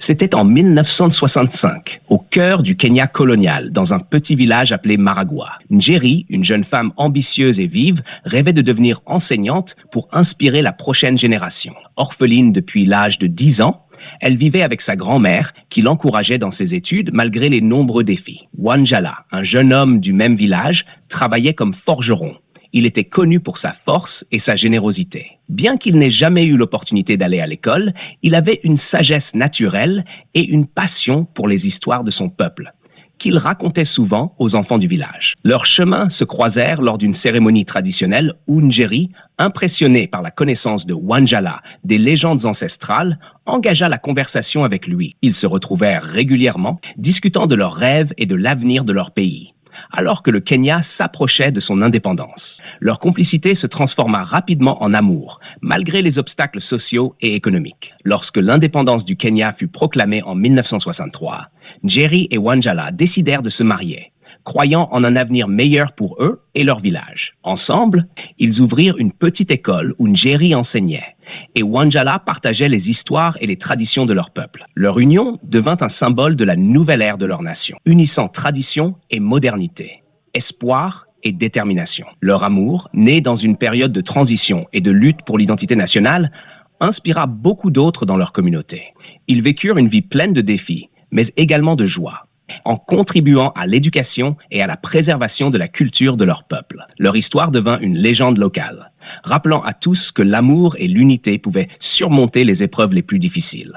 C'était en 1965, au cœur du Kenya colonial, dans un petit village appelé Maragua. Njeri, une jeune femme ambitieuse et vive, rêvait de devenir enseignante pour inspirer la prochaine génération. Orpheline depuis l'âge de 10 ans, elle vivait avec sa grand-mère qui l'encourageait dans ses études malgré les nombreux défis. Wanjala, un jeune homme du même village, travaillait comme forgeron. Il était connu pour sa force et sa générosité. Bien qu'il n'ait jamais eu l'opportunité d'aller à l'école, il avait une sagesse naturelle et une passion pour les histoires de son peuple, qu'il racontait souvent aux enfants du village. Leurs chemins se croisèrent lors d'une cérémonie traditionnelle où Njeri, impressionné par la connaissance de Wanjala des légendes ancestrales, engagea la conversation avec lui. Ils se retrouvèrent régulièrement, discutant de leurs rêves et de l'avenir de leur pays, alors que le Kenya s'approchait de son indépendance. Leur complicité se transforma rapidement en amour, malgré les obstacles sociaux et économiques. Lorsque l'indépendance du Kenya fut proclamée en 1963, Njeri et Wanjala décidèrent de se marier, croyant en un avenir meilleur pour eux et leur village. Ensemble, ils ouvrirent une petite école où Njeri enseignait et Wanjala partageait les histoires et les traditions de leur peuple. Leur union devint un symbole de la nouvelle ère de leur nation, unissant tradition et modernité, espoir et détermination. Leur amour, né dans une période de transition et de lutte pour l'identité nationale, inspira beaucoup d'autres dans leur communauté. Ils vécurent une vie pleine de défis, mais également de joie, en contribuant à l'éducation et à la préservation de la culture de leur peuple. Leur histoire devint une légende locale, rappelant à tous que l'amour et l'unité pouvaient surmonter les épreuves les plus difficiles.